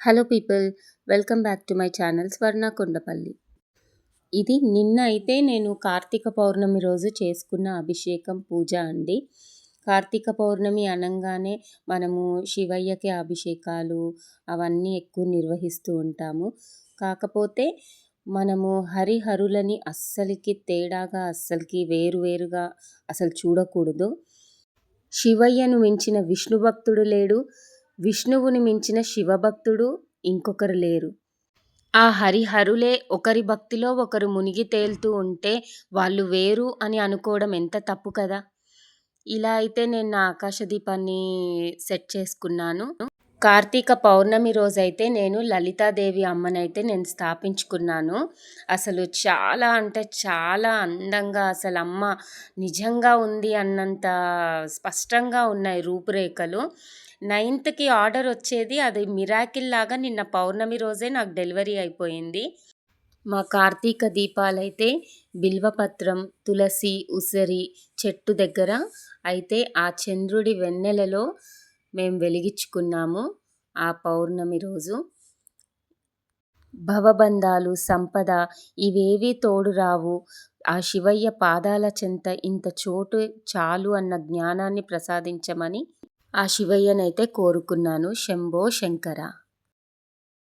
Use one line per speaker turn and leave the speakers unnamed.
Hello people, welcome back to my channel స్వర్ణ కొండపల్లి. ఇది నిన్న అయితే నేను కార్తీక పౌర్ణమి రోజు చేసుకున్న అభిషేకం పూజ అండి. కార్తీక పౌర్ణమి అనంగానే మనము శివయ్యకి అభిషేకాలు అవన్నీ ఎక్కువ నిర్వహిస్తూ ఉంటాము. కాకపోతే మనము హరిహరులని అస్సలకి తేడాగా అస్సలకి వేరువేరుగా అసలు చూడకూడదు. శివయ్యను మించిన విష్ణు భక్తుడు లేడు, విష్ణువుని మించిన శివభక్తుడు ఇంకొకరు లేరు. ఆ హరిహరులే ఒకరి భక్తిలో ఒకరు మునిగి తేలుతూ ఉంటే వాళ్ళు వేరు అని అనుకోవడం ఎంత తప్పు కదా. ఇలా అయితే నేను నా ఆకాశ దీపాన్ని సెట్ చేసుకున్నాను. కార్తీక పౌర్ణమి రోజైతే నేను లలితాదేవి అమ్మనైతే నేను స్థాపించుకున్నాను. అసలు చాలా అంటే చాలా అందంగా అసలు అమ్మ నిజంగా ఉంది అన్నంత స్పష్టంగా ఉన్నాయి రూపురేఖలు. 9th ఆర్డర్ వచ్చేది, అది మిరాకిల్ లాగా నిన్న పౌర్ణమి రోజే నాకు డెలివరీ అయిపోయింది. మా కార్తీక దీపాలైతే బిల్వపత్రం, తులసి, ఉసిరి చెట్టు దగ్గర అయితే ఆ చంద్రుడి వెన్నెలలో మేము వెలిగించుకున్నాము. ఆ పౌర్ణమి రోజు భవబంధాలు, సంపద ఇవేవీ తోడు రావు. ఆ శివయ్య పాదాల చెంత ఇంత చోటు చాలు అన్న జ్ఞానాన్ని ప్రసాదించమని ఆ శివయ్యనైతే కోరుకున్నాను. శంభో శంకర.